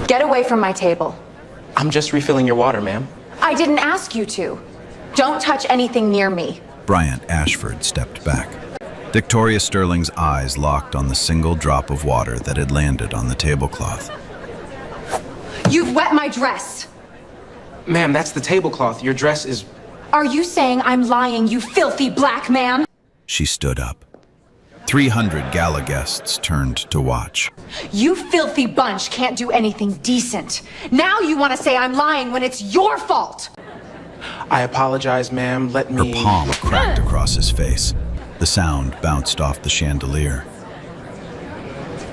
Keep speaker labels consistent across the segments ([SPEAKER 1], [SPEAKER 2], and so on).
[SPEAKER 1] Get away from my table.
[SPEAKER 2] I'm just refilling your water, ma'am.
[SPEAKER 1] I didn't ask you to. Don't touch anything near me.
[SPEAKER 3] Bryant Ashford stepped back. Victoria Sterling's eyes locked on the single drop of water that had landed on the tablecloth.
[SPEAKER 1] You've wet my dress.
[SPEAKER 2] Ma'am, that's the tablecloth. Your dress is...
[SPEAKER 1] Are you saying I'm lying, you filthy black man?
[SPEAKER 3] She stood up. 300 gala guests turned to watch.
[SPEAKER 1] You filthy bunch can't do anything decent. Now you want to say I'm lying when it's your fault.
[SPEAKER 2] I apologize, ma'am. Let me...
[SPEAKER 3] Her palm cracked across his face. The sound bounced off the chandelier.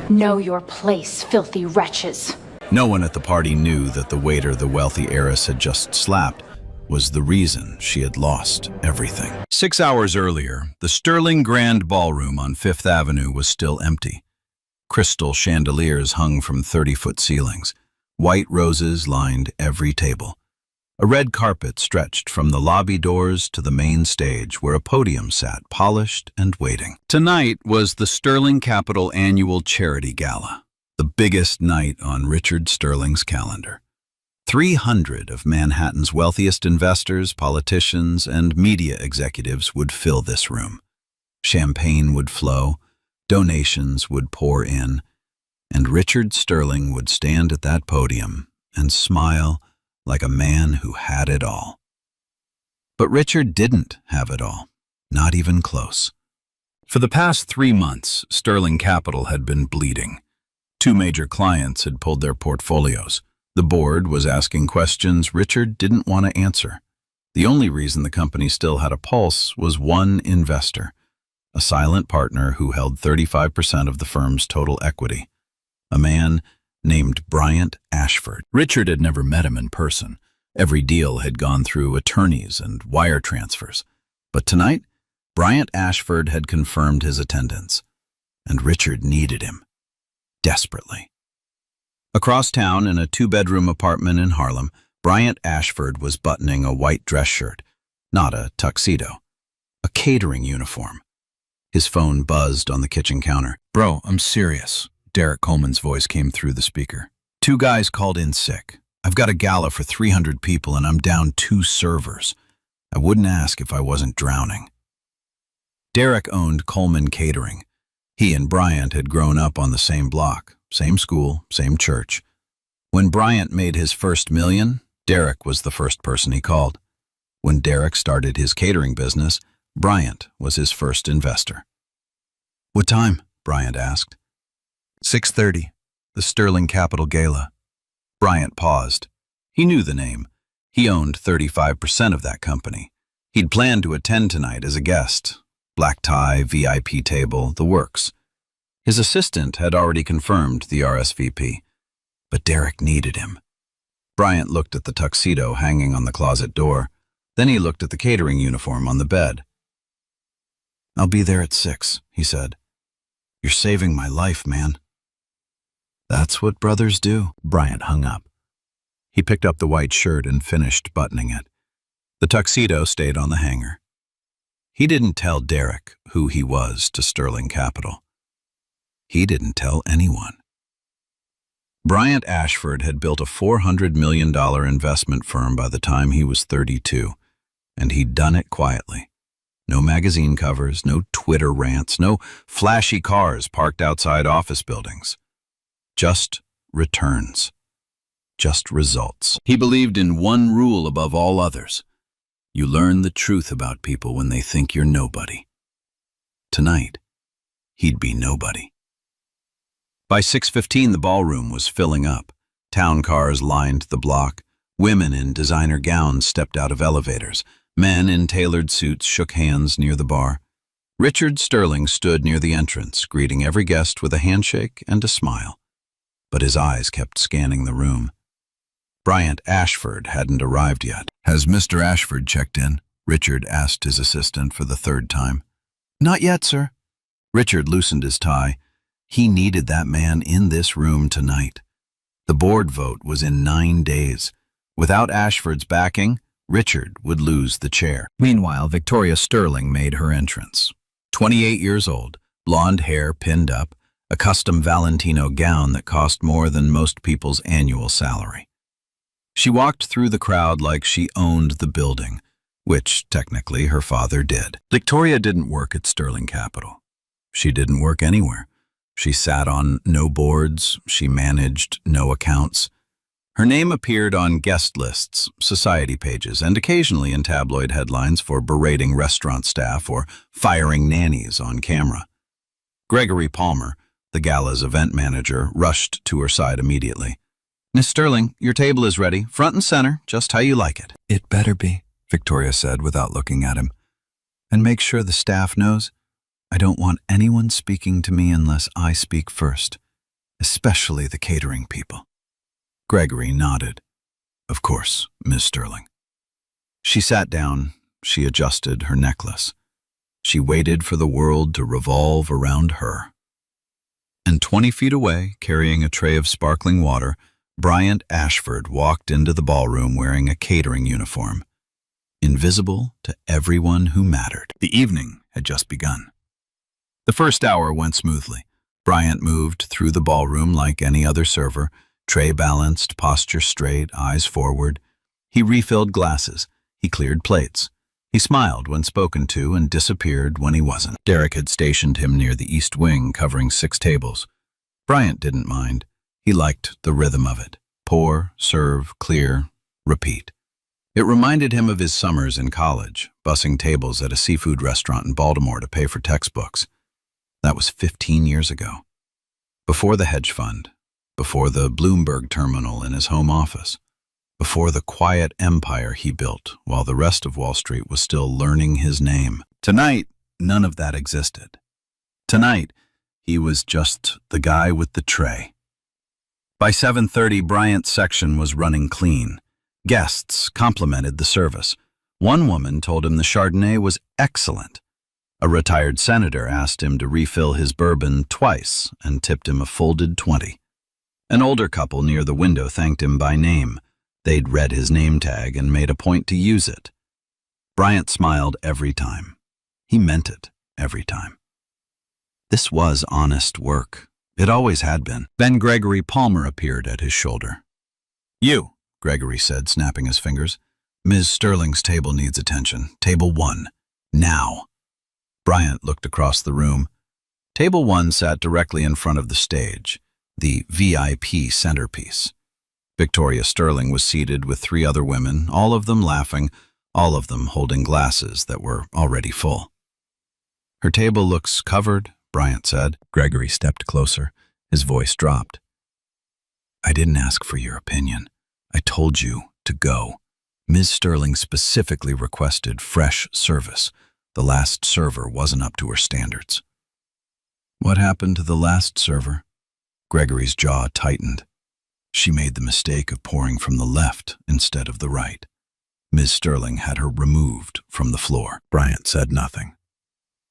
[SPEAKER 1] Know your place, filthy wretches.
[SPEAKER 3] No one at the party knew that the waiter the wealthy heiress had just slapped was the reason she had lost everything. 6 hours earlier, the Sterling Grand Ballroom on Fifth Avenue was still empty. Crystal chandeliers hung from 30-foot ceilings. White roses lined every table. A red carpet stretched from the lobby doors to the main stage where a podium sat, polished and waiting. Tonight was the Sterling Capital Annual Charity Gala, the biggest night on Richard Sterling's calendar. 300 of Manhattan's wealthiest investors, politicians, and media executives would fill this room. Champagne would flow, donations would pour in, and Richard Sterling would stand at that podium and smile like a man who had it all. But Richard didn't have it all, not even close. For the past 3 months, Sterling Capital had been bleeding. 2 major clients had pulled their portfolios. The board was asking questions Richard didn't want to answer. The only reason the company still had a pulse was one investor, a silent partner who held 35% of the firm's total equity, a man named Bryant Ashford. Richard had never met him in person. Every deal had gone through attorneys and wire transfers. But tonight, Bryant Ashford had confirmed his attendance, and Richard needed him, desperately. Across town, in a 2-bedroom apartment in Harlem, Bryant Ashford was buttoning a white dress shirt, not a tuxedo, a catering uniform. His phone buzzed on the kitchen counter. "Bro, I'm serious." Derek Coleman's voice came through the speaker. 2 guys called in sick. I've got a gala for 300 people and I'm down 2 servers. I wouldn't ask if I wasn't drowning. Derek owned Coleman Catering. He and Bryant had grown up on the same block, same school, same church. When Bryant made his first million, Derek was the first person he called. When Derek started his catering business, Bryant was his first investor. "What time?" Bryant asked. 6:30, the Sterling Capital Gala. Bryant paused. He knew the name. He owned 35% of that company. He'd planned to attend tonight as a guest. Black tie, VIP table, the works. His assistant had already confirmed the RSVP, but Derek needed him. Bryant looked at the tuxedo hanging on the closet door. Then he looked at the catering uniform on the bed. "I'll be there at 6, he said. "You're saving my life, man." "That's what brothers do." Bryant hung up. He picked up the white shirt and finished buttoning it. The tuxedo stayed on the hanger. He didn't tell Derek who he was to Sterling Capital. He didn't tell anyone. Bryant Ashford had built a $400 million investment firm by the time he was 32, and he'd done it quietly. No magazine covers, no Twitter rants, no flashy cars parked outside office buildings. Just returns. Just results. He believed in one rule above all others. You learn the truth about people when they think you're nobody. Tonight, he'd be nobody. By 6:15, the ballroom was filling up. Town cars lined the block. Women in designer gowns stepped out of elevators. Men in tailored suits shook hands near the bar. Richard Sterling stood near the entrance, greeting every guest with a handshake and a smile. But his eyes kept scanning the room. Bryant Ashford hadn't arrived yet. "Has Mr. Ashford checked in?" Richard asked his assistant for the 3rd time. "Not yet, sir." Richard loosened his tie. He needed that man in this room tonight. The board vote was in 9 days. Without Ashford's backing, Richard would lose the chair. Meanwhile, Victoria Sterling made her entrance. 28 years old, blonde hair pinned up, a custom Valentino gown that cost more than most people's annual salary. She walked through the crowd like she owned the building, which technically her father did. Victoria didn't work at Sterling Capital. She didn't work anywhere. She sat on no boards, she managed no accounts. Her name appeared on guest lists, society pages, and occasionally in tabloid headlines for berating restaurant staff or firing nannies on camera. Gregory Palmer, the Gala's event manager, rushed to her side immediately. "Miss Sterling, your table is ready, front and center, just how you like it." "It better be," Victoria said without looking at him. "And make sure the staff knows I don't want anyone speaking to me unless I speak first, especially the catering people." Gregory nodded. "Of course, Miss Sterling." She sat down. She adjusted her necklace. She waited for the world to revolve around her. And 20 feet away, carrying a tray of sparkling water, Bryant Ashford walked into the ballroom wearing a catering uniform, invisible to everyone who mattered. The evening had just begun. The first hour went smoothly. Bryant moved through the ballroom like any other server, tray balanced, posture straight, eyes forward. He refilled glasses. He cleared plates. He smiled when spoken to and disappeared when he wasn't. Derek had stationed him near the east wing, covering 6 tables. Bryant didn't mind. He liked the rhythm of it. Pour, serve, clear, repeat. It reminded him of his summers in college, bussing tables at a seafood restaurant in Baltimore to pay for textbooks. That was 15 years ago. Before the hedge fund, before the Bloomberg terminal in his home office, before the quiet empire he built while the rest of Wall Street was still learning his name. Tonight, none of that existed. Tonight, he was just the guy with the tray. By 7:30, Bryant's section was running clean. Guests complimented the service. One woman told him the Chardonnay was excellent. A retired senator asked him to refill his bourbon twice and tipped him a folded 20. An older couple near the window thanked him by name. They'd read his name tag and made a point to use it. Bryant smiled every time. He meant it every time. This was honest work. It always had been. Then Gregory Palmer appeared at his shoulder. "You," Gregory said, snapping his fingers. "Ms. Sterling's table needs attention. Table 1. Now." Bryant looked across the room. Table 1 sat directly in front of the stage, the VIP centerpiece. Victoria Sterling was seated with 3 other women, all of them laughing, all of them holding glasses that were already full. "Her table looks covered," Bryant said. Gregory stepped closer. His voice dropped. "I didn't ask for your opinion. I told you to go. Ms. Sterling specifically requested fresh service. The last server wasn't up to her standards." "What happened to the last server?" Gregory's jaw tightened. "She made the mistake of pouring from the left instead of the right. Ms. Sterling had her removed from the floor." Bryant said nothing.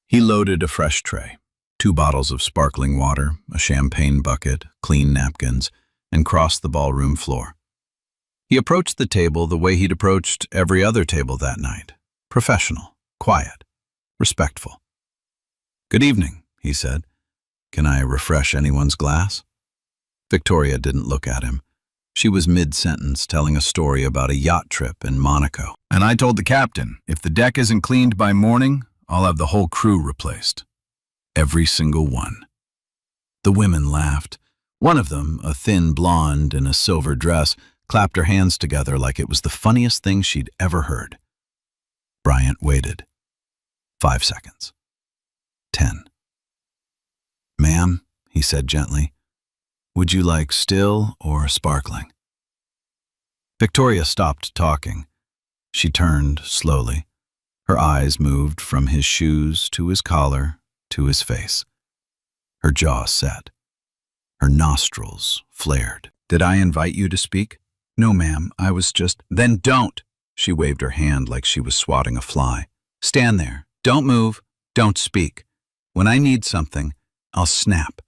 [SPEAKER 3] He loaded a fresh tray, 2 bottles of sparkling water, a champagne bucket, clean napkins, and crossed the ballroom floor. He approached the table the way he'd approached every other table that night. Professional, quiet, respectful. "Good evening," he said. "Can I refresh anyone's glass?" Victoria didn't look at him. She was mid-sentence telling a story about a yacht trip in Monaco. "And I told the captain, if the deck isn't cleaned by morning, I'll have the whole crew replaced. Every single one." The women laughed. One of them, a thin blonde in a silver dress, clapped her hands together like it was the funniest thing she'd ever heard. Bryant waited. 5 seconds. 10. "Ma'am," he said gently, "would you like still or sparkling?" Victoria stopped talking. She turned slowly. Her eyes moved from his shoes to his collar to his face. Her jaw set. Her nostrils flared. "Did I invite you to speak?" "No, ma'am, I was just—" "Then don't!" She waved her hand like she was swatting a fly. "Stand there. Don't move. Don't speak. When I need something, I'll snap."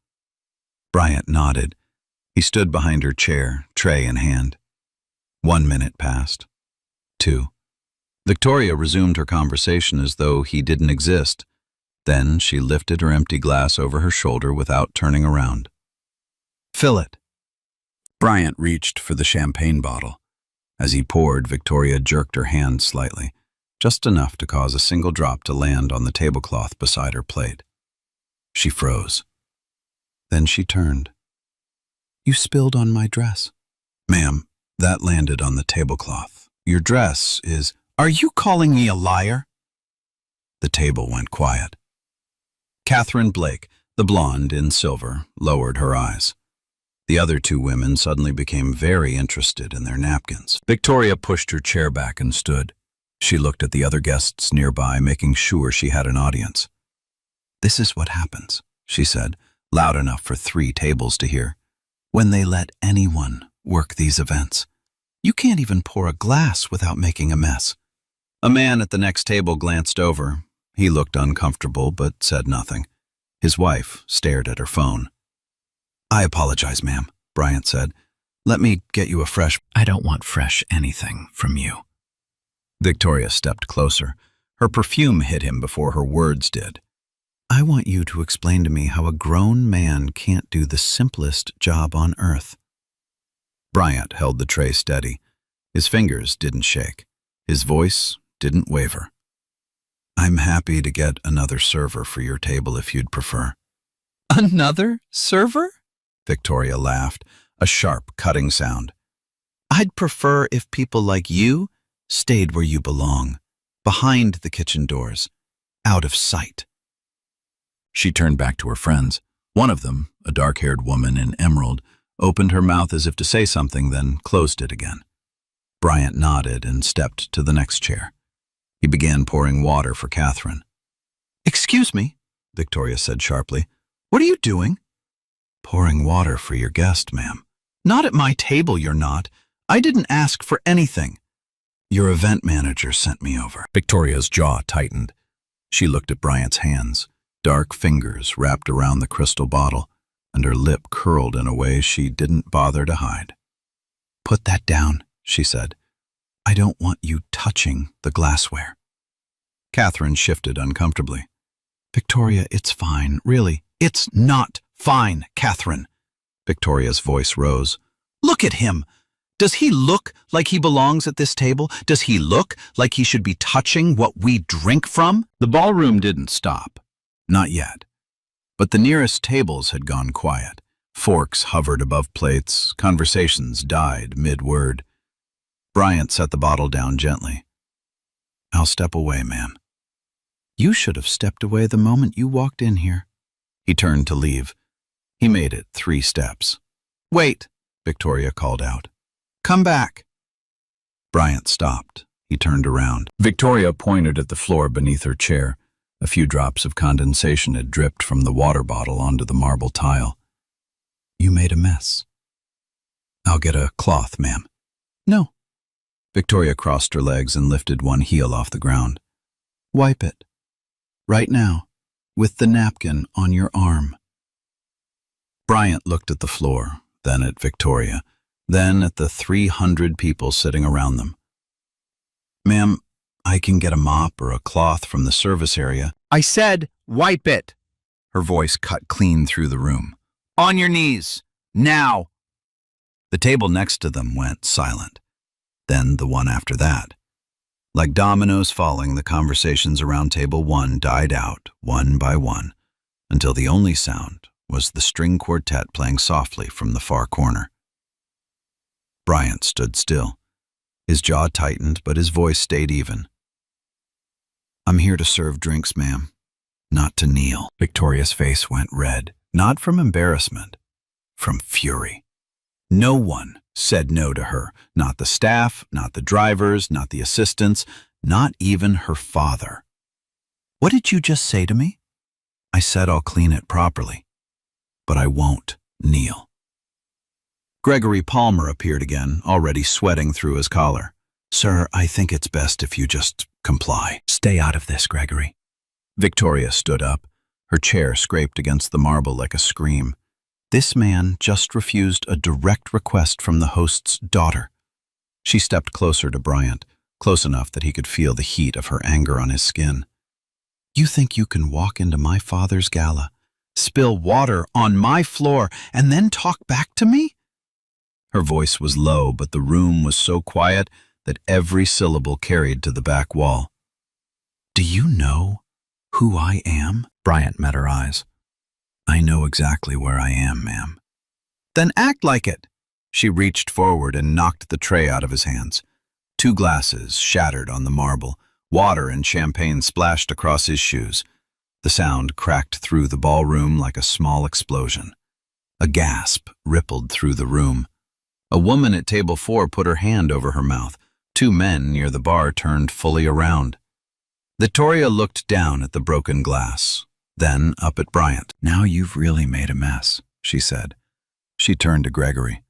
[SPEAKER 3] Bryant nodded. He stood behind her chair, tray in hand. 1 minute passed. 2. Victoria resumed her conversation as though he didn't exist. Then she lifted her empty glass over her shoulder without turning around. "Fill it." Bryant reached for the champagne bottle. As he poured, Victoria jerked her hand slightly, just enough to cause a single drop to land on the tablecloth beside her plate. She froze. Then she turned. "You spilled on my dress." "Ma'am, that landed on the tablecloth. Your dress is—" "Are you calling me a liar?" The table went quiet. Catherine Blake, the blonde in silver, lowered her eyes. The other two women suddenly became very interested in their napkins. Victoria pushed her chair back and stood. She looked at the other guests nearby, making sure she had an audience. "This is what happens," she said, loud enough for 3 tables to hear, "when they let anyone work these events. You can't even pour a glass without making a mess." A man at the next table glanced over. He looked uncomfortable but said nothing. His wife stared at her phone. "I apologize, ma'am," Bryant said. "Let me get you a fresh—" "I don't want fresh anything from you." Victoria stepped closer. Her perfume hit him before her words did. "I want you to explain to me how a grown man can't do the simplest job on earth." Bryant held the tray steady. His fingers didn't shake. His voice didn't waver. "I'm happy to get another server for your table if you'd prefer." "Another server?" Victoria laughed, a sharp, cutting sound. "I'd prefer if people like you stayed where you belong, behind the kitchen doors, out of sight." She turned back to her friends. One of them, a dark-haired woman in emerald, opened her mouth as if to say something, then closed it again. Bryant nodded and stepped to the next chair. He began pouring water for Catherine. "Excuse me," Victoria said sharply. "What are you doing?" "Pouring water for your guest, ma'am." "Not at my table, you're not. I didn't ask for anything." "Your event manager sent me over." Victoria's jaw tightened. She looked at Bryant's hands, dark fingers wrapped around the crystal bottle, and her lip curled in a way she didn't bother to hide. "Put that down," she said. "I don't want you touching the glassware." Catherine shifted uncomfortably. "Victoria, it's fine, really." "It's not fine, Catherine." Victoria's voice rose. "Look at him. Does he look like he belongs at this table? Does he look like he should be touching what we drink from?" The ballroom didn't stop. Not yet. But the nearest tables had gone quiet. Forks hovered above plates. Conversations died mid-word. Bryant set the bottle down gently. "I'll step away, ma'am." "You should have stepped away the moment you walked in here." He turned to leave. He made it 3 steps. "Wait," Victoria called out. "Come back." Bryant stopped. He turned around. Victoria pointed at the floor beneath her chair. A few drops of condensation had dripped from the water bottle onto the marble tile. "You made a mess." "I'll get a cloth, ma'am." "No." Victoria crossed her legs and lifted one heel off the ground. "Wipe it. Right now, with the napkin on your arm." Bryant looked at the floor, then at Victoria, then at the 300 people sitting around them. "Ma'am, I can get a mop or a cloth from the service area."
[SPEAKER 4] "I said, wipe it."
[SPEAKER 3] Her voice cut clean through the room.
[SPEAKER 4] "On your knees. Now."
[SPEAKER 3] The table next to them went silent. Then the one after that. Like dominoes falling, the conversations around table 1 died out, one by one, until the only sound was the string quartet playing softly from the far corner. Bryant stood still. His jaw tightened, but his voice stayed even. "I'm here to serve drinks, ma'am, not to kneel." Victoria's face went red, not from embarrassment, from fury. No one said no to her, not the staff, not the drivers, not the assistants, not even her father. "What did you just say to me?" "I said I'll clean it properly, but I won't kneel." Gregory Palmer appeared again, already sweating through his collar. "Sir, I think it's best if you just comply." "Stay out of this, Gregory." Victoria stood up. Her chair scraped against the marble like a scream. This man just refused a direct request from the host's daughter. She stepped closer to Bryant, close enough that he could feel the heat of her anger on his skin. You think you can walk into my father's gala, spill water on my floor, and then talk back to me? Her voice was low, but the room was so quiet that every syllable carried to the back wall. Do you know who I am? Bryant met her eyes. I know exactly where I am, ma'am. Then act like it. She reached forward and knocked the tray out of his hands. 2 glasses shattered on the marble. Water and champagne splashed across his shoes. The sound cracked through the ballroom like a small explosion. A gasp rippled through the room. A woman at table 4 put her hand over her mouth. 2 men near the bar turned fully around. Victoria looked down at the broken glass, then up at Bryant. Now you've really made a mess, she said. She turned to Gregory.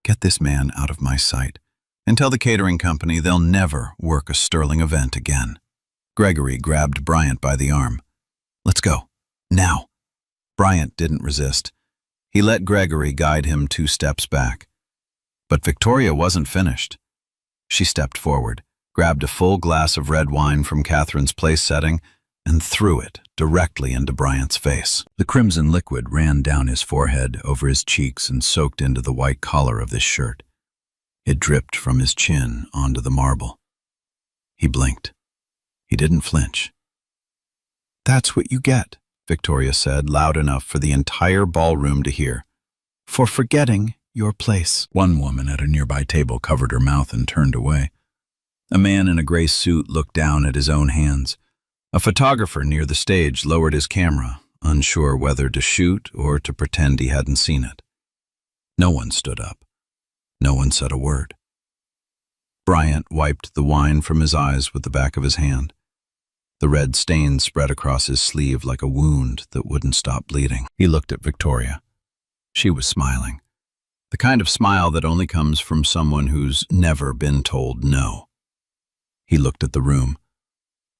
[SPEAKER 3] Get this man out of my sight, and tell the catering company they'll never work a Sterling event again. Gregory grabbed Bryant by the arm. Let's go. Now. Bryant didn't resist. He let Gregory guide him 2 steps back. But Victoria wasn't finished. She stepped forward, grabbed a full glass of red wine from Catherine's place setting, and threw it directly into Bryant's face. The crimson liquid ran down his forehead, over his cheeks, and soaked into the white collar of this shirt. It dripped from his chin onto the marble. He blinked. He didn't flinch. That's what you get, Victoria said, loud enough for the entire ballroom to hear. For forgetting your place. One woman at a nearby table covered her mouth and turned away. A man in a gray suit looked down at his own hands. A photographer near the stage lowered his camera, unsure whether to shoot or to pretend he hadn't seen it. No one stood up. No one said a word. Bryant wiped the wine from his eyes with the back of his hand. The red stain spread across his sleeve like a wound that wouldn't stop bleeding. He looked at Victoria. She was smiling. The kind of smile that only comes from someone who's never been told no. He looked at the room.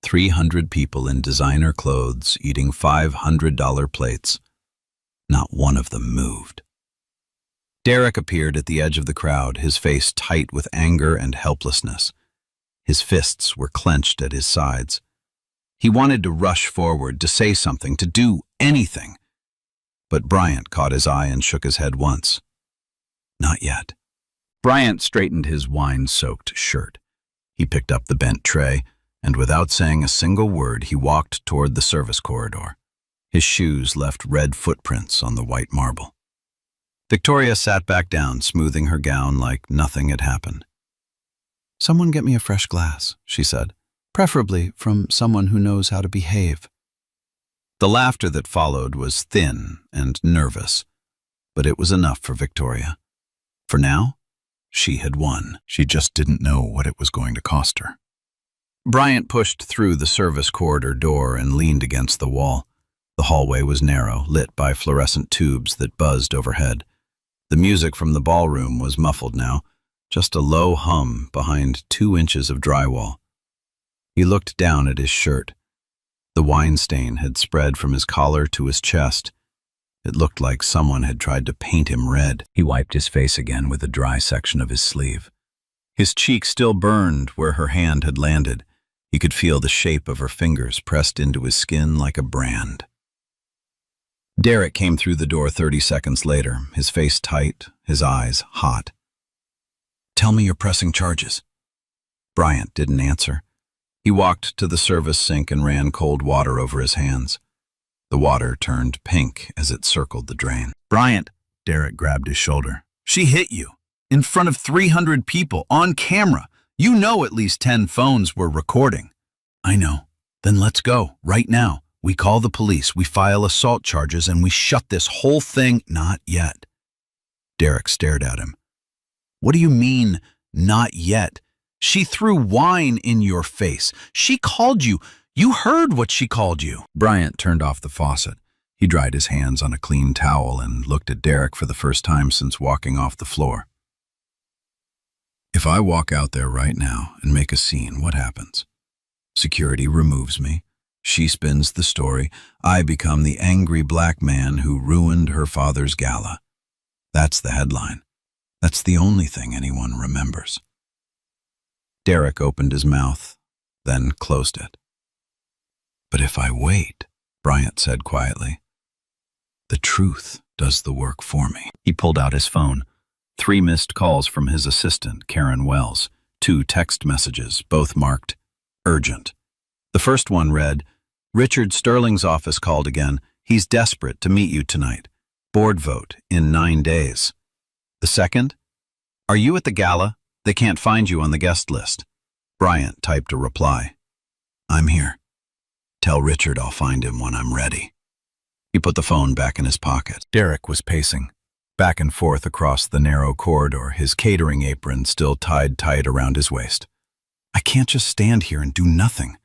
[SPEAKER 3] 300 people in designer clothes eating $500 plates. Not one of them moved. Derek appeared at the edge of the crowd, his face tight with anger and helplessness. His fists were clenched at his sides. He wanted to rush forward, to say something, to do anything. But Bryant caught his eye and shook his head once. Not yet. Bryant straightened his wine-soaked shirt. He picked up the bent tray, and without saying a single word, he walked toward the service corridor. His shoes left red footprints on the white marble. Victoria sat back down, smoothing her gown like nothing had happened. Someone get me a fresh glass, she said, preferably from someone who knows how to behave. The laughter that followed was thin and nervous, but it was enough for Victoria. For now, she had won. She just didn't know what it was going to cost her. Bryant pushed through the service corridor door and leaned against the wall. The hallway was narrow, lit by fluorescent tubes that buzzed overhead. The music from the ballroom was muffled now, just a low hum behind 2 inches of drywall. He looked down at his shirt. The wine stain had spread from his collar to his chest. It looked like someone had tried to paint him red. He wiped his face again with the dry section of his sleeve. His cheek still burned where her hand had landed. He could feel the shape of her fingers pressed into his skin like a brand. Derek came through the door 30 seconds later, his face tight, his eyes hot. Tell me you're pressing charges. Bryant didn't answer. He walked to the service sink and ran cold water over his hands. The water turned pink as it circled the drain. Bryant, Derek grabbed his shoulder. She hit you. In front of 300 people, on camera. You know at least 10 phones were recording. I know. Then let's go, right now. We call the police, we file assault charges, and we shut this whole thing. Not yet. Derek stared at him. What do you mean, not yet? She threw wine in your face. She called you. You heard what she called you. Bryant turned off the faucet. He dried his hands on a clean towel and looked at Derek for the first time since walking off the floor. If I walk out there right now and make a scene, what happens? Security removes me. She spins the story. I become the angry black man who ruined her father's gala. That's the headline. That's the only thing anyone remembers. Derek opened his mouth, then closed it. But if I wait, Bryant said quietly, the truth does the work for me. He pulled out his phone. 3 missed calls from his assistant, Karen Wells. 2 text messages, both marked urgent. The first one read, Richard Sterling's office called again. He's desperate to meet you tonight. Board vote in 9 days. The second, are you at the gala? They can't find you on the guest list. Bryant typed a reply. I'm here. Tell Richard I'll find him when I'm ready. He put the phone back in his pocket. Derek was pacing, back and forth across the narrow corridor, his catering apron still tied tight around his waist. I can't just stand here and do nothing.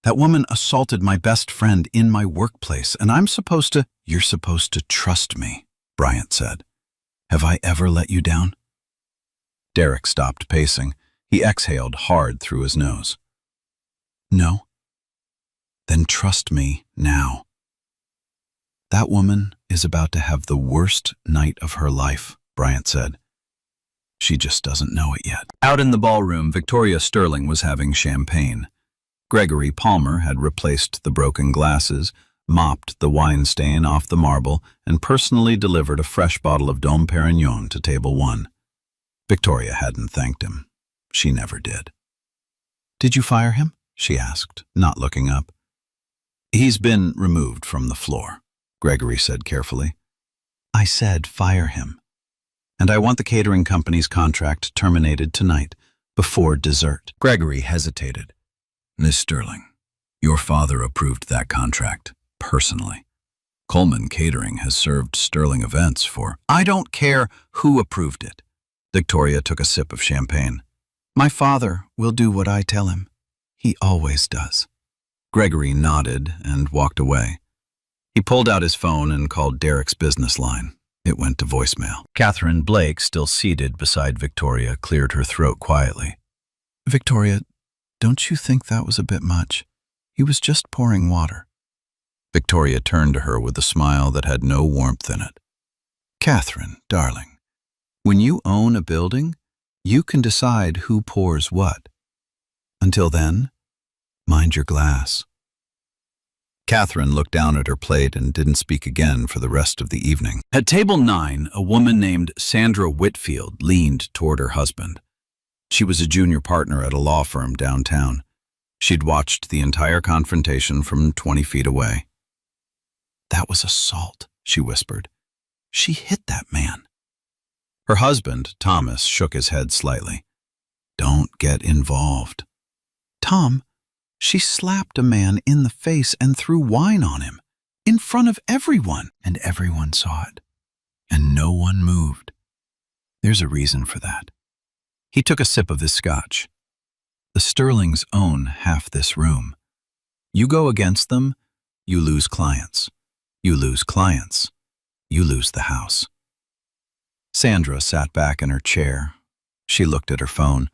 [SPEAKER 3] That woman assaulted my best friend in my workplace, and You're supposed to trust me, Bryant said. Have I ever let you down? Derek stopped pacing. He exhaled hard through his nose. No. Then trust me now. That woman is about to have the worst night of her life, Bryant said. She just doesn't know it yet. Out in the ballroom, Victoria Sterling was having champagne. Gregory Palmer had replaced the broken glasses, mopped the wine stain off the marble, and personally delivered a fresh bottle of Dom Perignon to table 1. Victoria hadn't thanked him. She never did. Did you fire him? She asked, not looking up. He's been removed from the floor, Gregory said carefully. I said fire him. And I want the catering company's contract terminated tonight, before dessert. Gregory hesitated. Miss Sterling, your father approved that contract, personally. Coleman Catering has served Sterling events for... I don't care who approved it. Victoria took a sip of champagne. My father will do what I tell him. He always does. Gregory nodded and walked away. He pulled out his phone and called Derek's business line. It went to voicemail. Catherine Blake, still seated beside Victoria, cleared her throat quietly. Victoria, don't you think that was a bit much? He was just pouring water. Victoria turned to her with a smile that had no warmth in it. Catherine, darling, when you own a building, you can decide who pours what. Until then, mind your glass. Catherine looked down at her plate and didn't speak again for the rest of the evening. At table 9, a woman named Sandra Whitfield leaned toward her husband. She was a junior partner at a law firm downtown. She'd watched the entire confrontation from 20 feet away. That was assault, she whispered. She hit that man. Her husband, Thomas, shook his head slightly. Don't get involved. Tom, she slapped a man in the face and threw wine on him, in front of everyone, and everyone saw it. And no one moved. There's a reason for that. He took a sip of his scotch. The Sterlings own half this room. You go against them, you lose clients. You lose clients, you lose the house. Sandra sat back in her chair. She looked at her phone.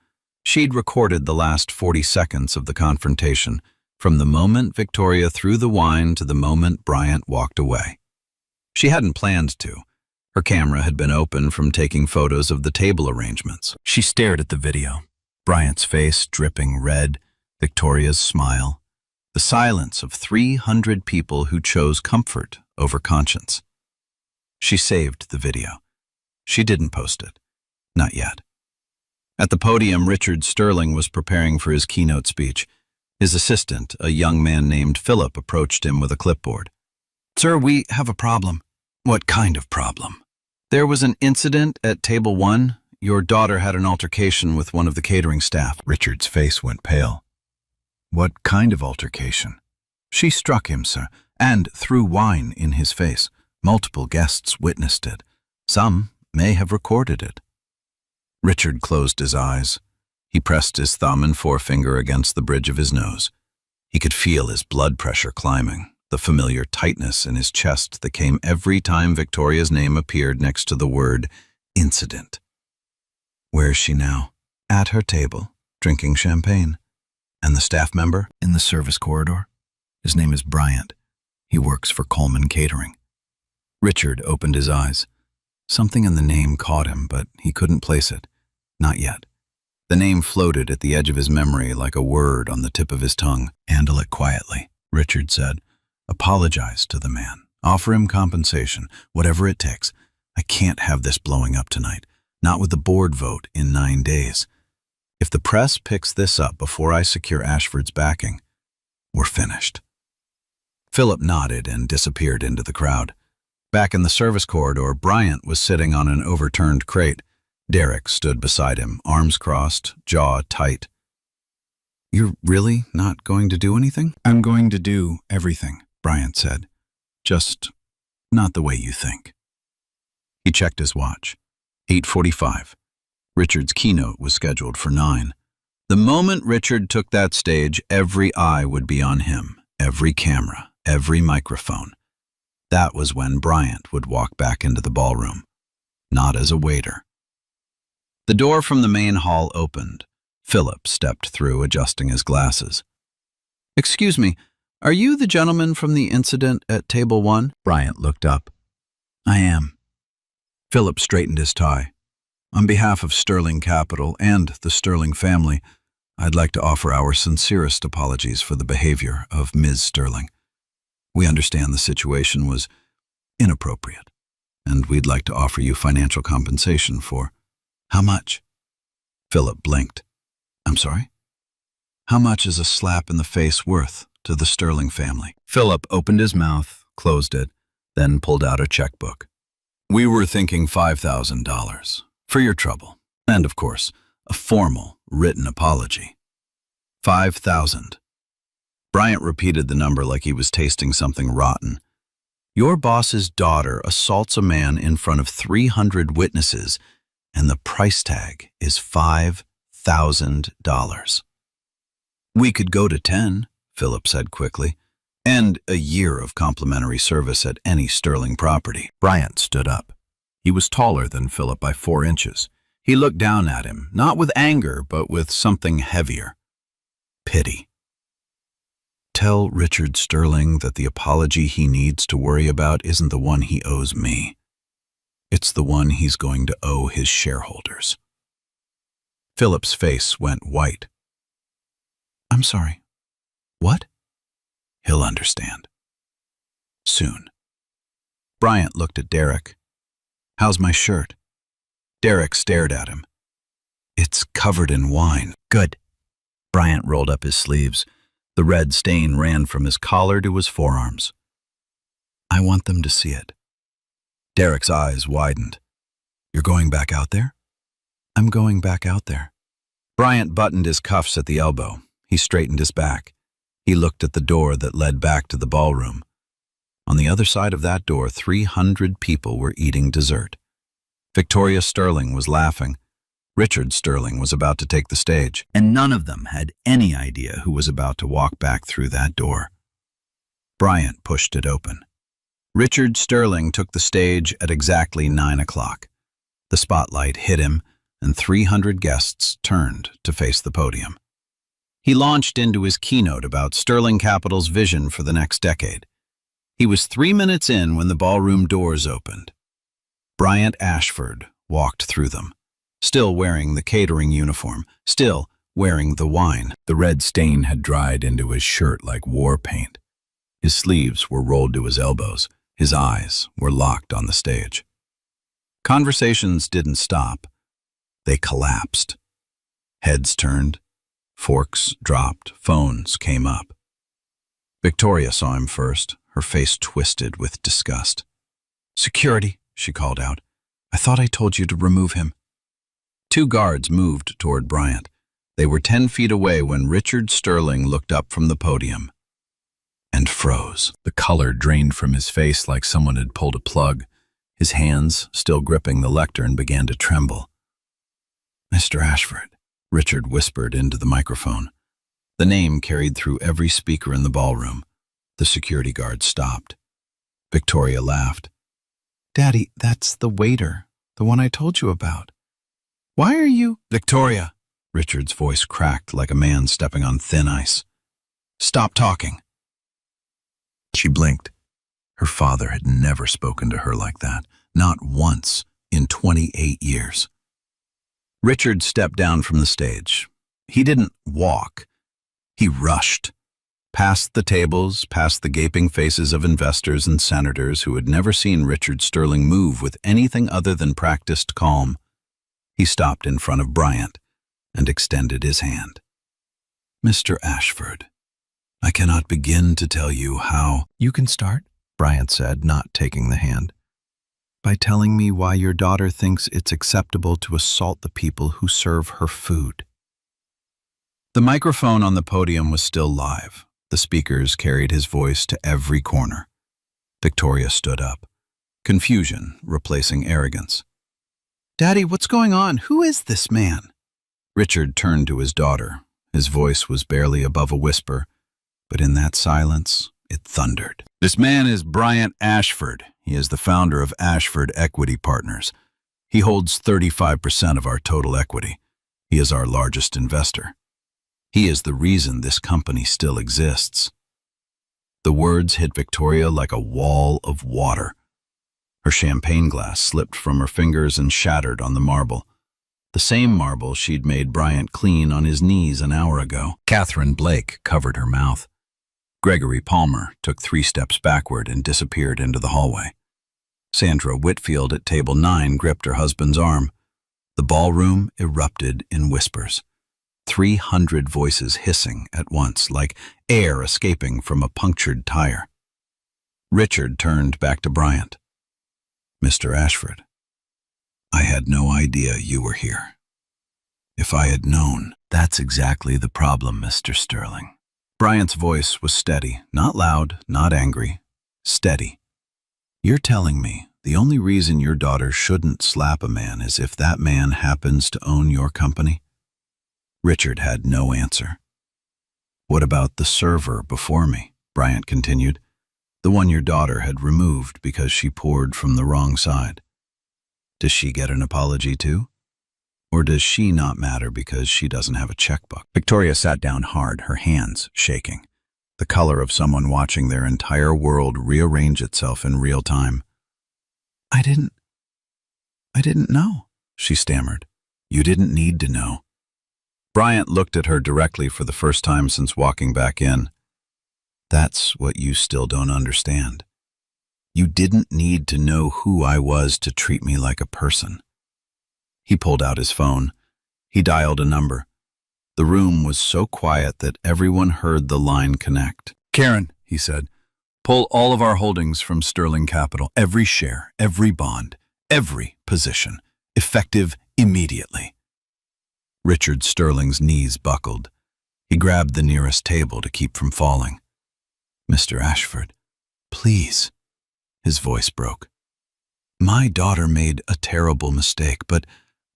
[SPEAKER 3] She'd recorded the last 40 seconds of the confrontation, from the moment Victoria threw the wine to the moment Bryant walked away. She hadn't planned to. Her camera had been open from taking photos of the table arrangements. She stared at the video. Bryant's face dripping red, Victoria's smile. The silence of 300 people who chose comfort over conscience. She saved the video. She didn't post it. Not yet. At the podium, Richard Sterling was preparing for his keynote speech. His assistant, a young man named Philip, approached him with a clipboard. Sir, we have a problem. What kind of problem? There was an incident at table 1. Your daughter had an altercation with one of the catering staff. Richard's face went pale. What kind of altercation? She struck him, sir, and threw wine in his face. Multiple guests witnessed it. Some may have recorded it. Richard closed his eyes. He pressed his thumb and forefinger against the bridge of his nose. He could feel his blood pressure climbing, the familiar tightness in his chest that came every time Victoria's name appeared next to the word incident. Where is she now? At her table, drinking champagne. And the staff member in the service corridor? His name is Bryant. He works for Coleman Catering. Richard opened his eyes. Something in the name caught him, but he couldn't place it. Not yet. The name floated at the edge of his memory like a word on the tip of his tongue. Handle it quietly, Richard said. Apologize to the man. Offer him compensation, whatever it takes. I can't have this blowing up tonight, not with the board vote in 9 days. If the press picks this up before I secure Ashford's backing, we're finished. Philip nodded and disappeared into the crowd. Back in the service corridor, Bryant was sitting on an overturned crate. Derek stood beside him, arms crossed, jaw tight. You're really not going to do anything? I'm going to do everything, Bryant said. Just not the way you think. He checked his watch. 8:45. Richard's keynote was scheduled for 9. The moment Richard took that stage, every eye would be on him, every camera, every microphone. That was when Bryant would walk back into the ballroom, not as a waiter. The door from the main hall opened. Philip stepped through, adjusting his glasses. Excuse me, are you the gentleman from the incident at table 1? Bryant looked up. I am. Philip straightened his tie. On behalf of Sterling Capital and the Sterling family, I'd like to offer our sincerest apologies for the behavior of Ms. Sterling. We understand the situation was inappropriate, and we'd like to offer you financial compensation for... How much? Philip blinked. I'm sorry? How much is a slap in the face worth to the Sterling family? Philip opened his mouth, closed it, then pulled out a checkbook. We were thinking $5,000 for your trouble, and of course, a formal, written apology. 5,000. Bryant repeated the number like he was tasting something rotten. Your boss's daughter assaults a man in front of 300 witnesses, and the price tag is $5,000. We could go to 10, Philip said quickly, and a year of complimentary service at any Sterling property. Bryant stood up. He was taller than Philip by 4 inches. He looked down at him, not with anger, but with something heavier. Pity. Tell Richard Sterling that the apology he needs to worry about isn't the one he owes me. It's the one he's going to owe his shareholders. Philip's face went white. I'm sorry. What? He'll understand. Soon. Bryant looked at Derek. How's my shirt? Derek stared at him. It's covered in wine. Good. Bryant rolled up his sleeves. The red stain ran from his collar to his forearms. I want them to see it. Derek's eyes widened. You're going back out there? I'm going back out there. Bryant buttoned his cuffs at the elbow. He straightened his back. He looked at the door that led back to the ballroom. On the other side of that door, 300 people were eating dessert. Victoria Sterling was laughing. Richard Sterling was about to take the stage, and none of them had any idea who was about to walk back through that door. Bryant pushed it open. Richard Sterling took the stage at exactly 9 o'clock. The spotlight hit him, and 300 guests turned to face the podium. He launched into his keynote about Sterling Capital's vision for the next decade. He was 3 minutes in when the ballroom doors opened. Bryant Ashford walked through them, still wearing the catering uniform, still wearing the wine. The red stain had dried into his shirt like war paint. His sleeves were rolled to his elbows. His eyes were locked on the stage. Conversations didn't stop. They collapsed. Heads turned. Forks dropped. Phones came up. Victoria saw him first, her face twisted with disgust. Security, she called out. I thought I told you to remove him. 2 guards moved toward Bryant. They were 10 feet away when Richard Sterling looked up from the podium and froze. The color drained from his face like someone had pulled a plug. His hands, still gripping the lectern, began to tremble. Mr. Ashford, Richard whispered into the microphone. The name carried through every speaker in the ballroom. The security guard stopped. Victoria laughed. Daddy, that's the waiter, the one I told you about. Why are you... Victoria, Richard's voice cracked like a man stepping on thin ice. Stop talking. She blinked. Her father had never spoken to her like that, not once in 28 years. Richard stepped down from the stage. He didn't walk. He rushed. Past the tables, past the gaping faces of investors and senators who had never seen Richard Sterling move with anything other than practiced calm. He stopped in front of Bryant and extended his hand. "Mr. Ashford, I cannot begin to tell you how—" "You can start," Bryant said, not taking the hand, "by telling me why your daughter thinks it's acceptable to assault the people who serve her food." The microphone on the podium was still live. The speakers carried his voice to every corner. Victoria stood up, confusion replacing arrogance. "Daddy, what's going on? Who is this man?" Richard turned to his daughter. His voice was barely above a whisper, but in that silence, it thundered. "This man is Bryant Ashford. He is the founder of Ashford Equity Partners. He holds 35% of our total equity. He is our largest investor. He is the reason this company still exists." The words hit Victoria like a wall of water. Her champagne glass slipped from her fingers and shattered on the marble. The same marble she'd made Bryant clean on his knees an hour ago. Catherine Blake covered her mouth. Gregory Palmer took 3 steps backward and disappeared into the hallway. Sandra Whitfield at table 9 gripped her husband's arm. The ballroom erupted in whispers. 300 voices hissing at once, like air escaping from a punctured tire. Richard turned back to Bryant. "Mr. Ashford, I had no idea you were here. If I had known..." "That's exactly the problem, Mr. Sterling." Bryant's voice was steady, not loud, not angry, steady. "You're telling me the only reason your daughter shouldn't slap a man is if that man happens to own your company?" Richard had no answer. "What about the server before me?" Bryant continued. "The one your daughter had removed because she poured from the wrong side. Does she get an apology too? Or does she not matter because she doesn't have a checkbook?" Victoria sat down hard, her hands shaking, the color of someone watching their entire world rearrange itself in real time. I didn't know," she stammered. "You didn't need to know." Bryant looked at her directly for the first time since walking back in. "That's what you still don't understand. You didn't need to know who I was to treat me like a person." He pulled out his phone. He dialed a number. The room was so quiet that everyone heard the line connect. "Karen," he said, "pull all of our holdings from Sterling Capital, every share, every bond, every position, effective immediately." Richard Sterling's knees buckled. He grabbed the nearest table to keep from falling. "Mr. Ashford, please." His voice broke. "My daughter made a terrible mistake, but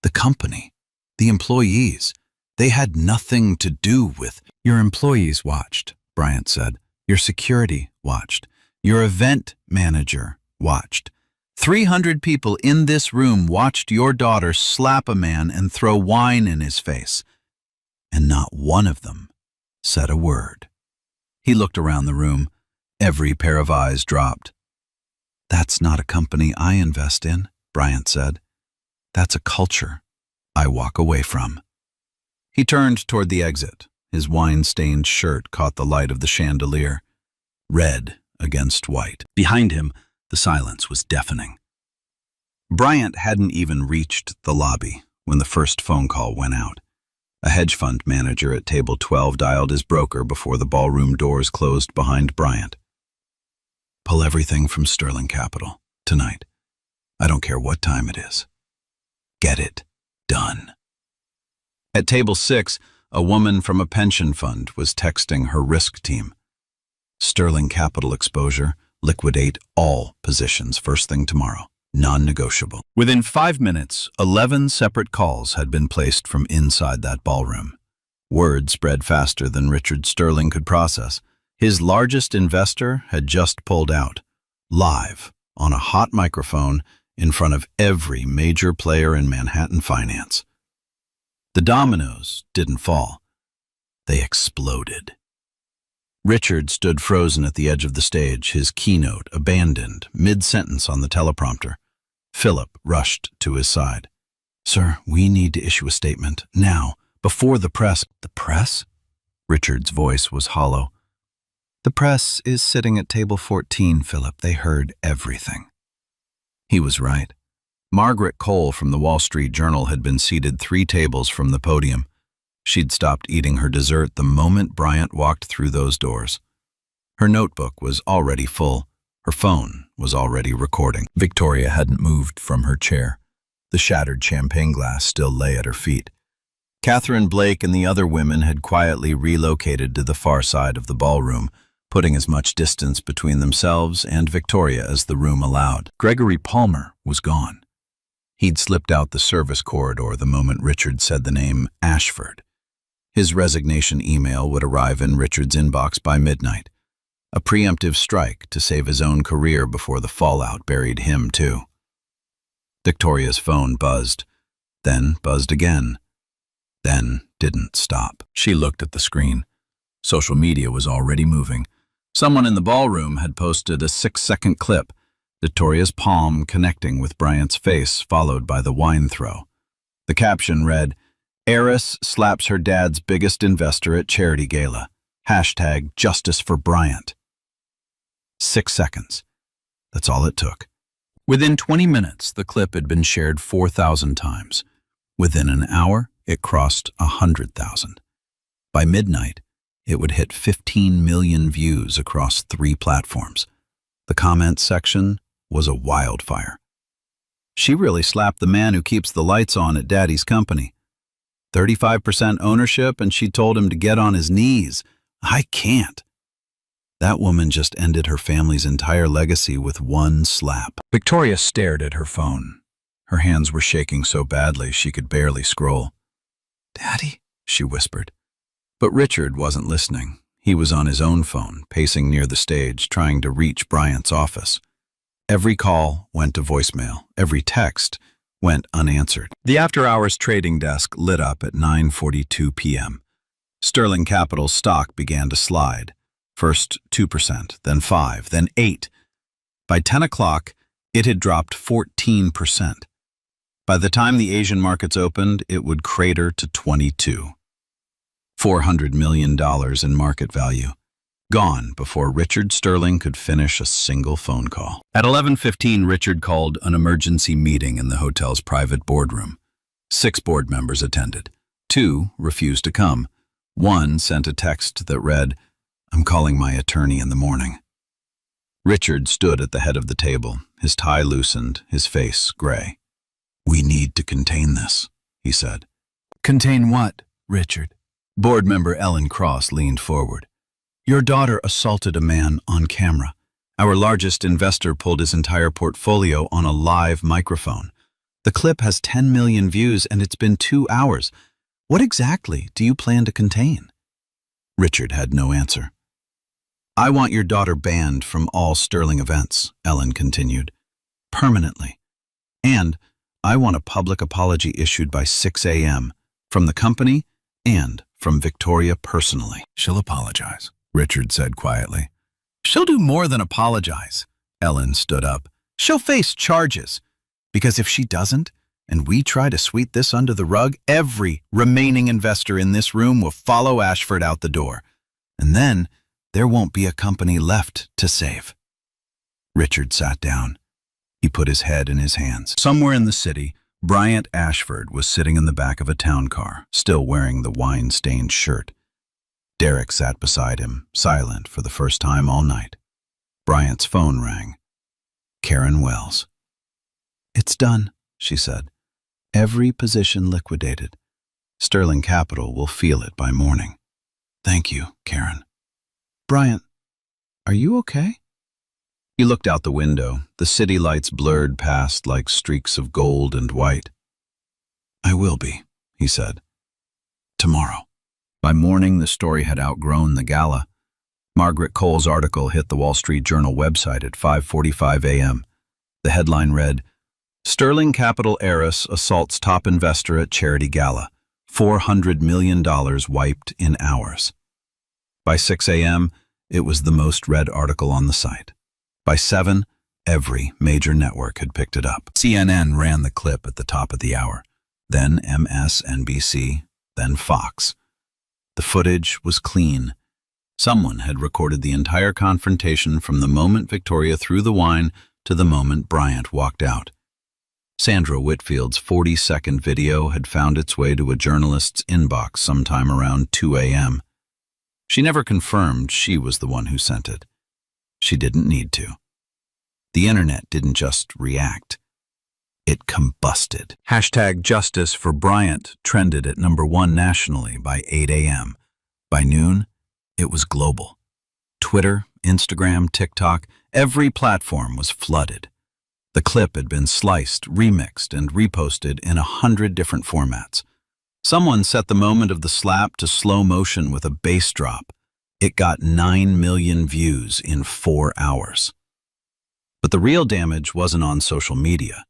[SPEAKER 3] the company, the employees, they had nothing to do with—" "Your employees watched," Bryant said. "Your security watched. Your event manager watched. 300 people in this room watched your daughter slap a man and throw wine in his face. And not one of them said a word." He looked around the room. Every pair of eyes dropped. "That's not a company I invest in," Bryant said. "That's a culture I walk away from." He turned toward the exit. His wine-stained shirt caught the light of the chandelier, red against white. Behind him, the silence was deafening. Bryant hadn't even reached the lobby when the first phone call went out. A hedge fund manager at table 12 dialed his broker before the ballroom doors closed behind Bryant. "Pull everything from Sterling Capital, tonight. I don't care what time it is. Get it done." At table 6, a woman from a pension fund was texting her risk team. "Sterling Capital exposure, liquidate all positions first thing tomorrow. Non-negotiable." Within 5 minutes, 11 separate calls had been placed from inside that ballroom. Word spread faster than Richard Sterling could process. His largest investor had just pulled out, live, on a hot microphone, in front of every major player in Manhattan finance. The dominoes didn't fall. They exploded. Richard stood frozen at the edge of the stage, his keynote abandoned, mid-sentence on the teleprompter. Philip rushed to his side. "Sir, we need to issue a statement, now, before the press." "The press?" Richard's voice was hollow. The press is sitting at table 14, Philip. They heard everything. He was right. Margaret Cole from the Wall Street Journal had been seated 3 tables from the podium. She'd stopped eating her dessert the moment Bryant walked through those doors. Her notebook was already full. Her phone was already recording. Victoria hadn't moved from her chair. The shattered champagne glass still lay at her feet. Catherine Blake and the other women had quietly relocated to the far side of the ballroom, putting as much distance between themselves and Victoria as the room allowed. Gregory Palmer was gone. He'd slipped out the service corridor the moment Richard said the name Ashford. His resignation email would arrive in Richard's inbox by midnight. A preemptive strike to save his own career before the fallout buried him, too. Victoria's phone buzzed, then buzzed again, then didn't stop. She looked at the screen. Social media was already moving. Someone in the ballroom had posted a 6-second clip, Victoria's palm connecting with Bryant's face, followed by the wine throw. The caption read, "Heiress slaps her dad's biggest investor at charity gala. Hashtag justice for Bryant." 6 seconds. That's all it took. Within 20 minutes, the clip had been shared 4,000 times. Within an hour, it crossed 100,000. By midnight, it would hit 15 million views across 3 platforms. The comments section was a wildfire. "She really slapped the man who keeps the lights on at Daddy's company. 35% ownership, and she told him to get on his knees. I can't." That woman just ended her family's entire legacy with one slap. Victoria stared at her phone. Her hands were shaking so badly she could barely scroll. "Daddy," she whispered. But Richard wasn't listening. He was on his own phone, pacing near the stage, trying to reach Bryant's office. Every call went to voicemail. Every text went unanswered. The after-hours trading desk lit up at 9:42 p.m. Sterling Capital's stock began to slide. First 2%, then 5%, then 8%. By 10 o'clock, it had dropped 14%. By the time the Asian markets opened, it would crater to 22%. $400 million in market value. Gone before Richard Sterling could finish a single phone call. At 11:15, Richard called an emergency meeting in the hotel's private boardroom. 6 board members attended. 2 refused to come. 1 sent a text that read, "I'm calling my attorney in the morning." Richard stood at the head of the table, his tie loosened, his face gray. "We need to contain this," he said. "Contain what, Richard?" Board member Ellen Cross leaned forward. "Your daughter assaulted a man on camera. Our largest investor pulled his entire portfolio on a live microphone. The clip has 10 million views and it's been 2 hours. What exactly do you plan to contain?" Richard had no answer. "I want your daughter banned from all Sterling events," Ellen continued. "Permanently. And I want a public apology issued by 6 a.m. from the company and from Victoria personally." "She'll apologize," Richard said quietly. "She'll do more than apologize." Ellen stood up. "She'll face charges. Because if she doesn't, and we try to sweep this under the rug, every remaining investor in this room will follow Ashford out the door. And then there won't be a company left to save." Richard sat down. He put his head in his hands. Somewhere in the city, Bryant Ashford was sitting in the back of a town car, still wearing the wine-stained shirt. Derek sat beside him, silent for the first time all night. Bryant's phone rang. Karen Wells. "It's done," she said. "Every position liquidated. Sterling Capital will feel it by morning." "Thank you, Karen." "Bryant, are you okay?" He looked out the window. The city lights blurred past like streaks of gold and white. "I will be," he said. "Tomorrow." By morning, the story had outgrown the Gala. Margaret Cole's article hit the Wall Street Journal website at 5:45 a.m. The headline read, "Sterling Capital Heiress assaults top investor at charity gala. $400 million wiped in hours." By 6 a.m., it was the most read article on the site. By 7, every major network had picked it up. CNN ran the clip at the top of the hour, then MSNBC, then Fox. The footage was clean. Someone had recorded the entire confrontation from the moment Victoria threw the wine to the moment Bryant walked out. Sandra Whitfield's 40-second video had found its way to a journalist's inbox sometime around 2 a.m. She never confirmed she was the one who sent it. She didn't need to. The internet didn't just react. It combusted. #Justice for Bryant trended at #1 nationally by 8 a.m. By noon, it was global. Twitter, Instagram, TikTok, every platform was flooded. The clip had been sliced, remixed, and reposted in 100 different formats. Someone set the moment of the slap to slow motion with a bass drop. It got 9 million views in 4 hours. But the real damage wasn't on social media.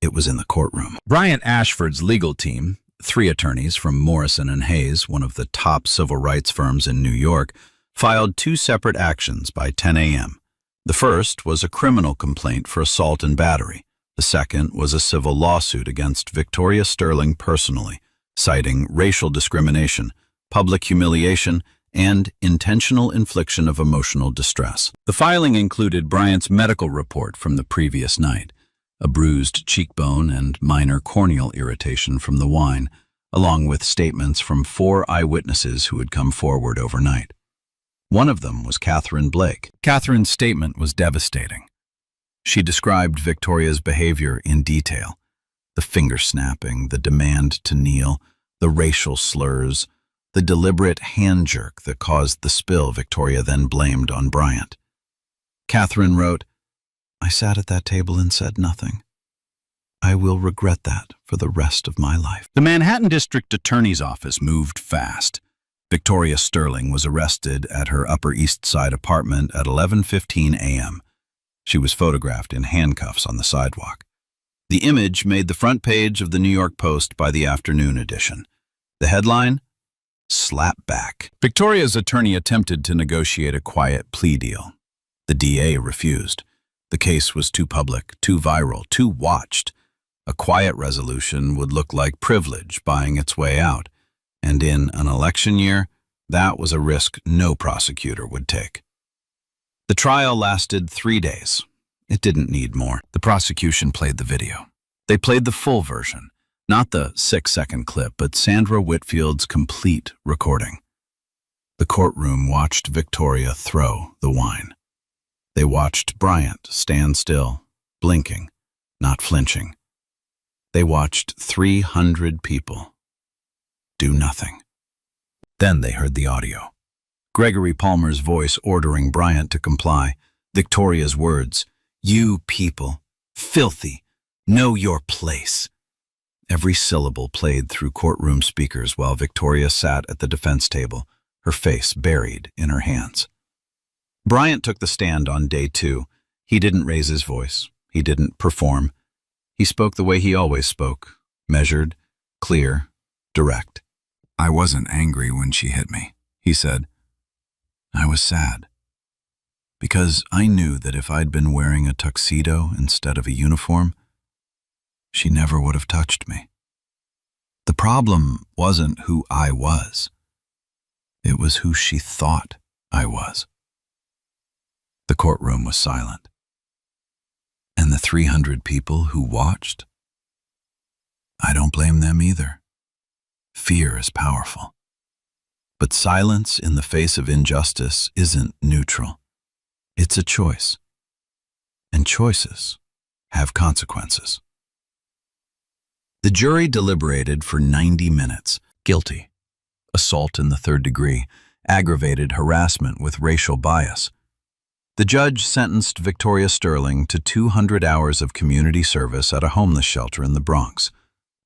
[SPEAKER 3] It was in the courtroom. Bryant Ashford's legal team, 3 attorneys from Morrison & Hayes, one of the top civil rights firms in New York, filed 2 separate actions by 10 a.m. The first was a criminal complaint for assault and battery. The second was a civil lawsuit against Victoria Sterling personally, citing racial discrimination, public humiliation, and intentional infliction of emotional distress. The filing included Bryant's medical report from the previous night, a bruised cheekbone and minor corneal irritation from the wine, along with statements from 4 eyewitnesses who had come forward overnight. One of them was Catherine Blake. Catherine's statement was devastating. She described Victoria's behavior in detail: the finger-snapping, the demand to kneel, the racial slurs, the deliberate hand jerk that caused the spill Victoria then blamed on Bryant. Catherine wrote, "I sat at that table and said nothing. I will regret that for the rest of my life." The Manhattan District Attorney's Office moved fast. Victoria Sterling was arrested at her Upper East Side apartment at 11:15 a.m. She was photographed in handcuffs on the sidewalk. The image made the front page of the New York Post by the afternoon edition. The headline? Slap back. Victoria's attorney attempted to negotiate a quiet plea deal. The DA refused. The case was too public, too viral, too watched. A quiet resolution would look like privilege buying its way out. And in an election year, that was a risk no prosecutor would take. The trial lasted 3 days. It didn't need more. The prosecution played the video. They played the full version, not the 6-second clip, but Sandra Whitfield's complete recording. The courtroom watched Victoria throw the wine. They watched Bryant stand still, blinking, not flinching. They watched 300 people do nothing. Then they heard the audio. Gregory Palmer's voice ordering Bryant to comply. Victoria's words, "You people, filthy, know your place." Every syllable played through courtroom speakers while Victoria sat at the defense table, her face buried in her hands. Bryant took the stand on day 2. He didn't raise his voice. He didn't perform. He spoke the way he always spoke, measured, clear, direct. "I wasn't angry when she hit me," he said. "I was sad. Because I knew that if I'd been wearing a tuxedo instead of a uniform, she never would have touched me. The problem wasn't who I was. It was who she thought I was." The courtroom was silent. And the 300 people who watched? I don't blame them either. Fear is powerful. But silence in the face of injustice isn't neutral. It's a choice. And choices have consequences. The jury deliberated for 90 minutes. Guilty. Assault in the 3rd degree. Aggravated harassment with racial bias. The judge sentenced Victoria Sterling to 200 hours of community service at a homeless shelter in the Bronx,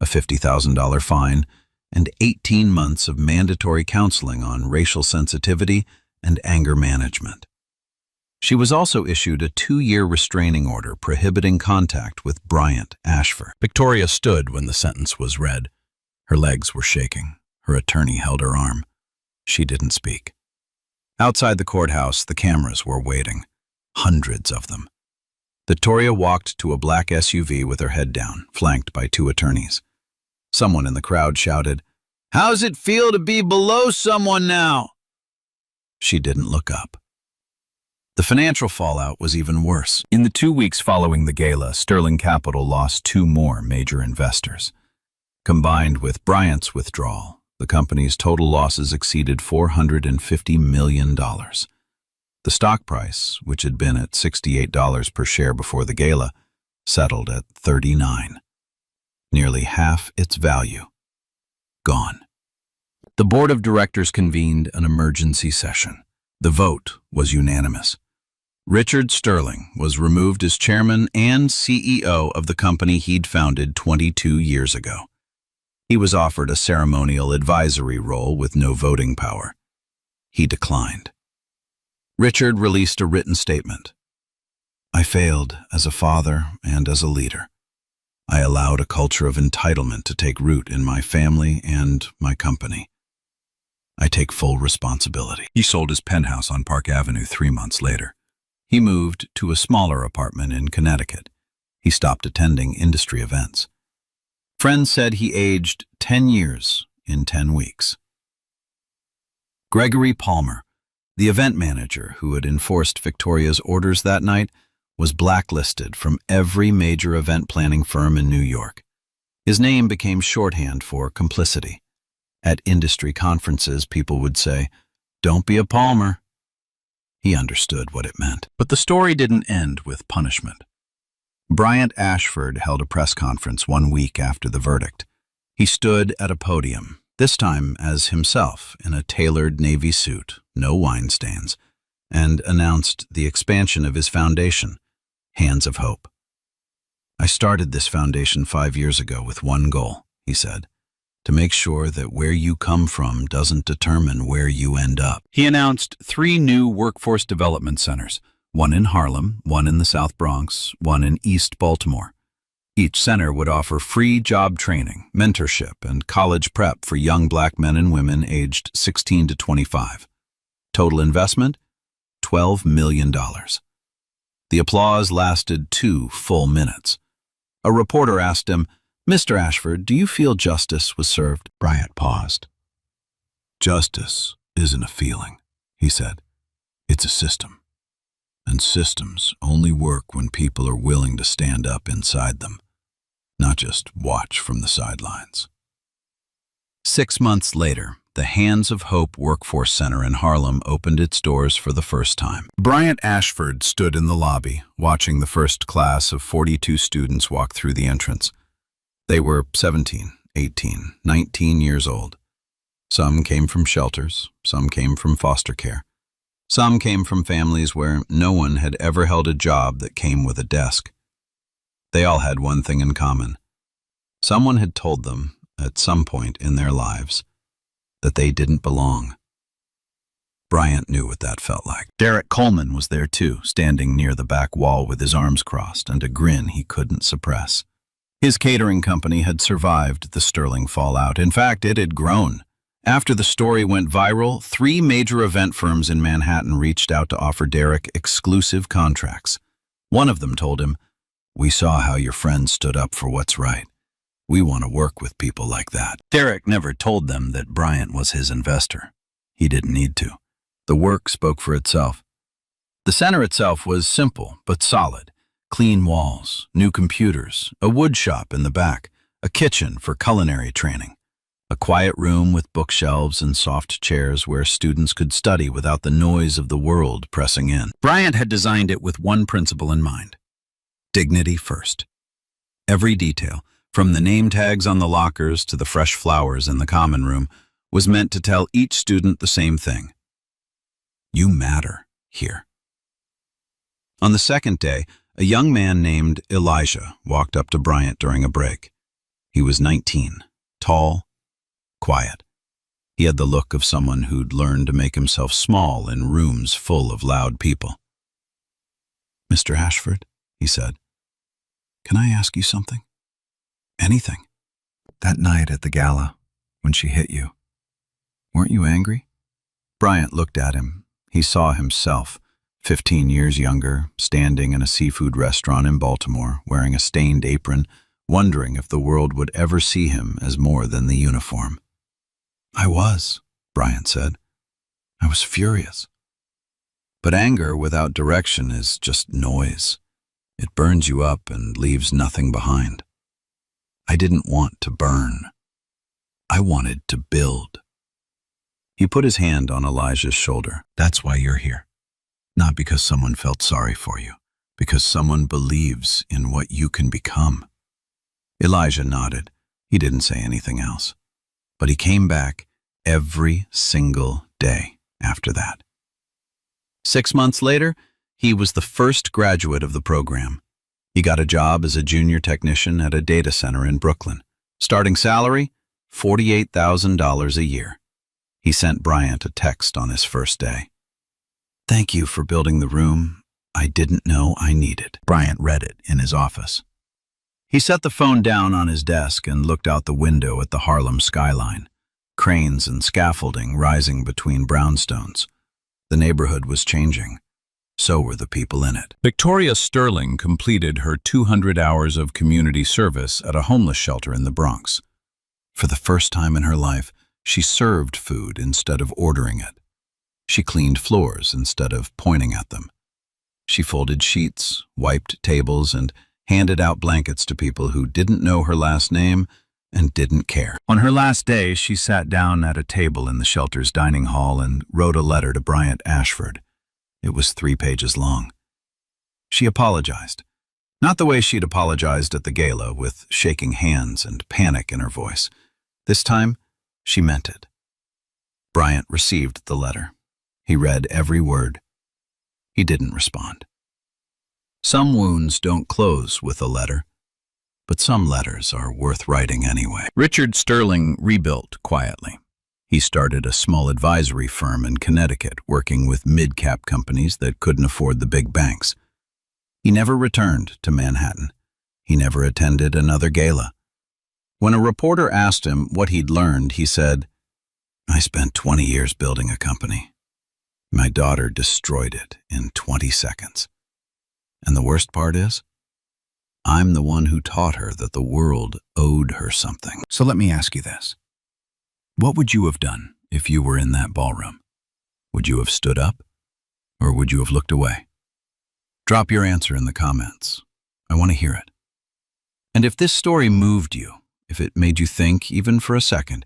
[SPEAKER 3] a $50,000 fine, and 18 months of mandatory counseling on racial sensitivity and anger management. She was also issued a 2-year restraining order prohibiting contact with Bryant Ashford. Victoria stood when the sentence was read. Her legs were shaking. Her attorney held her arm. She didn't speak. Outside the courthouse, the cameras were waiting. Hundreds of them. Victoria walked to a black SUV with her head down, flanked by 2 attorneys. Someone in the crowd shouted, "How's it feel to be below someone now?" She didn't look up. The financial fallout was even worse. In the 2 weeks following the gala, Sterling Capital lost 2 more major investors. Combined with Bryant's withdrawal, the company's total losses exceeded $450 million. The stock price, which had been at $68 per share before the gala, settled at $39. Nearly half its value. Gone. The board of directors convened an emergency session. The vote was unanimous. Richard Sterling was removed as chairman and CEO of the company he'd founded 22 years ago. He was offered a ceremonial advisory role with no voting power. He declined. Richard released a written statement. I failed as a father and as a leader. I allowed a culture of entitlement to take root in my family and my company. I take full responsibility. He sold his penthouse on Park Avenue 3 months later. He moved to a smaller apartment in Connecticut. He stopped attending industry events. Friends said he aged 10 years in 10 weeks. Gregory Palmer, the event manager who had enforced Victoria's orders that night, was blacklisted from every major event planning firm in New York. His name became shorthand for complicity. At industry conferences, people would say, "Don't be a Palmer." He understood what it meant. But the story didn't end with punishment. Bryant Ashford held a press conference 1 week after the verdict. He stood at a podium, this time as himself in a tailored navy suit, no wine stains, and announced the expansion of his foundation, Hands of Hope. I started this foundation 5 years ago with one goal, he said, to make sure that where you come from doesn't determine where you end up. He announced 3 new workforce development centers, one in Harlem, one in the South Bronx, one in East Baltimore. Each center would offer free job training, mentorship, and college prep for young black men and women aged 16 to 25. Total investment? $12 million. The applause lasted 2 full minutes. A reporter asked him, "Mr. Ashford, do you feel justice was served?" Bryant paused. "Justice isn't a feeling," he said. "It's a system. And systems only work when people are willing to stand up inside them, not just watch from the sidelines." 6 months later, the Hands of Hope Workforce Center in Harlem opened its doors for the first time. Bryant Ashford stood in the lobby, watching the first class of 42 students walk through the entrance. They were 17, 18, 19 years old. Some came from shelters, some came from foster care. Some came from families where no one had ever held a job that came with a desk. They all had one thing in common. Someone had told them, at some point in their lives, that they didn't belong. Bryant knew what that felt like. Derek Coleman was there too, standing near the back wall with his arms crossed and a grin he couldn't suppress. His catering company had survived the Sterling fallout. In fact, it had grown. After the story went viral, 3 major event firms in Manhattan reached out to offer Derek exclusive contracts. One of them told him, "We saw how your friends stood up for what's right. We want to work with people like that." Derek never told them that Bryant was his investor. He didn't need to. The work spoke for itself. The center itself was simple but solid. Clean walls, new computers, a wood shop in the back, a kitchen for culinary training, a quiet room with bookshelves and soft chairs where students could study without the noise of the world pressing in. Bryant had designed it with one principle in mind: dignity first. Every detail, from the name tags on the lockers to the fresh flowers in the common room, was meant to tell each student the same thing. You matter here. On the second day, a young man named Elijah walked up to Bryant during a break. He was 19, tall, quiet. He had the look of someone who'd learned to make himself small in rooms full of loud people. "Mr. Ashford," he said, "can I ask you something? Anything. That night at the gala, when she hit you, weren't you angry?" Bryant looked at him. He saw himself, 15 years younger, standing in a seafood restaurant in Baltimore, wearing a stained apron, wondering if the world would ever see him as more than the uniform. "I was," Bryant said. "I I was furious. But anger without direction is just noise. It burns you up and leaves nothing behind. I didn't want to burn. I wanted to build. He put his hand on Elijah's shoulder. That's why you're here. Not because someone felt sorry for you, because someone believes in what you can become. Elijah nodded. He didn't say anything else. But he came back every single day after that. 6 months later, he was the first graduate of the program. He got a job as a junior technician at a data center in Brooklyn. Starting salary, $48,000 a year. He sent Bryant a text on his first day. "Thank you for building the room I didn't know I needed." Bryant read it in his office. He set the phone down on his desk and looked out the window at the Harlem skyline, cranes and scaffolding rising between brownstones. The neighborhood was changing. So were the people in it. Victoria Sterling completed her 200 hours of community service at a homeless shelter in the Bronx. For the first time in her life, she served food instead of ordering it. She cleaned floors instead of pointing at them. She folded sheets, wiped tables, and handed out blankets to people who didn't know her last name and didn't care. On her last day, she sat down at a table in the shelter's dining hall and wrote a letter to Bryant Ashford. It was 3 pages long. She apologized. Not the way she'd apologized at the gala, with shaking hands and panic in her voice. This time, she meant it. Bryant received the letter. He read every word. He didn't respond. Some wounds don't close with a letter, but some letters are worth writing anyway. Richard Sterling rebuilt quietly. He started a small advisory firm in Connecticut, working with mid-cap companies that couldn't afford the big banks. He never returned to Manhattan. He never attended another gala. When a reporter asked him what he'd learned, he said, "I spent 20 years building a company. My daughter destroyed it in 20 seconds. And the worst part is, I'm the one who taught her that the world owed her something." So let me ask you this. What would you have done if you were in that ballroom? Would you have stood up, or would you have looked away? Drop your answer in the comments. I want to hear it. And if this story moved you, if it made you think even for a second,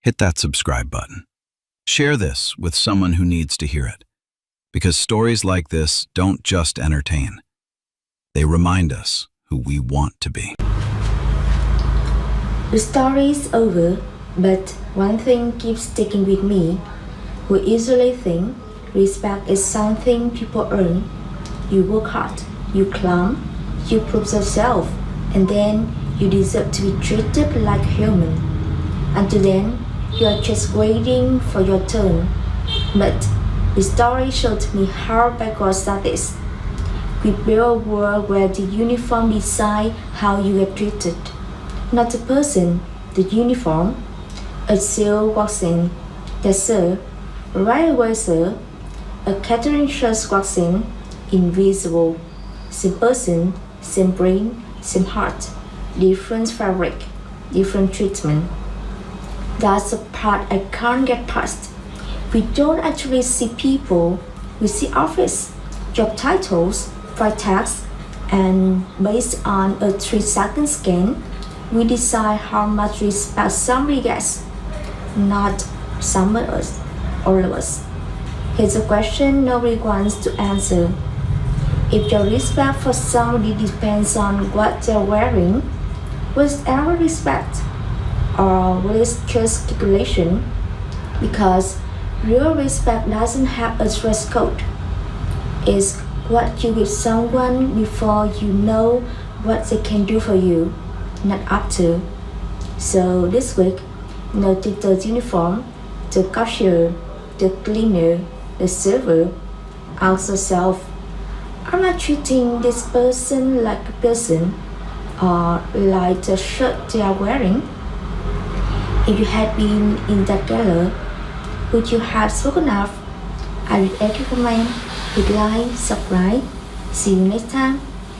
[SPEAKER 3] hit that subscribe button. Share this with someone who needs to hear it. Because stories like this don't just entertain. They remind us who we want to be.
[SPEAKER 5] The story is over, but one thing keeps sticking with me. We usually think respect is something people earn. You work hard, you climb, you prove yourself, and then you deserve to be treated like a human. Until then, you are just waiting for your turn. But the story showed me how backwards that is. We build a world where the uniform decides how you get treated. Not the person, the uniform. A seal walks in. Yes, sir. Right away, sir. A catering chef walks in. Invisible. Same person, same brain, same heart. Different fabric, different treatment. That's the part I can't get past. We don't actually see people. We see office, job titles, price tags, and based on a 3-second scan, we decide how much respect somebody gets. Not some of us, all of us. Here's a question nobody wants to answer. If your respect for somebody depends on what they're wearing, was ever respect? Or was it just calculation? Because real respect doesn't have a dress code. It's what you give someone before you know what they can do for you, not after. So this week, notice the uniform, the cashier, the cleaner, the server. Ask yourself, am I treating this person like a person or like the shirt they are wearing? If you had been in that gala, would you have spoken up? I would recommend, hit like, subscribe. See you next time.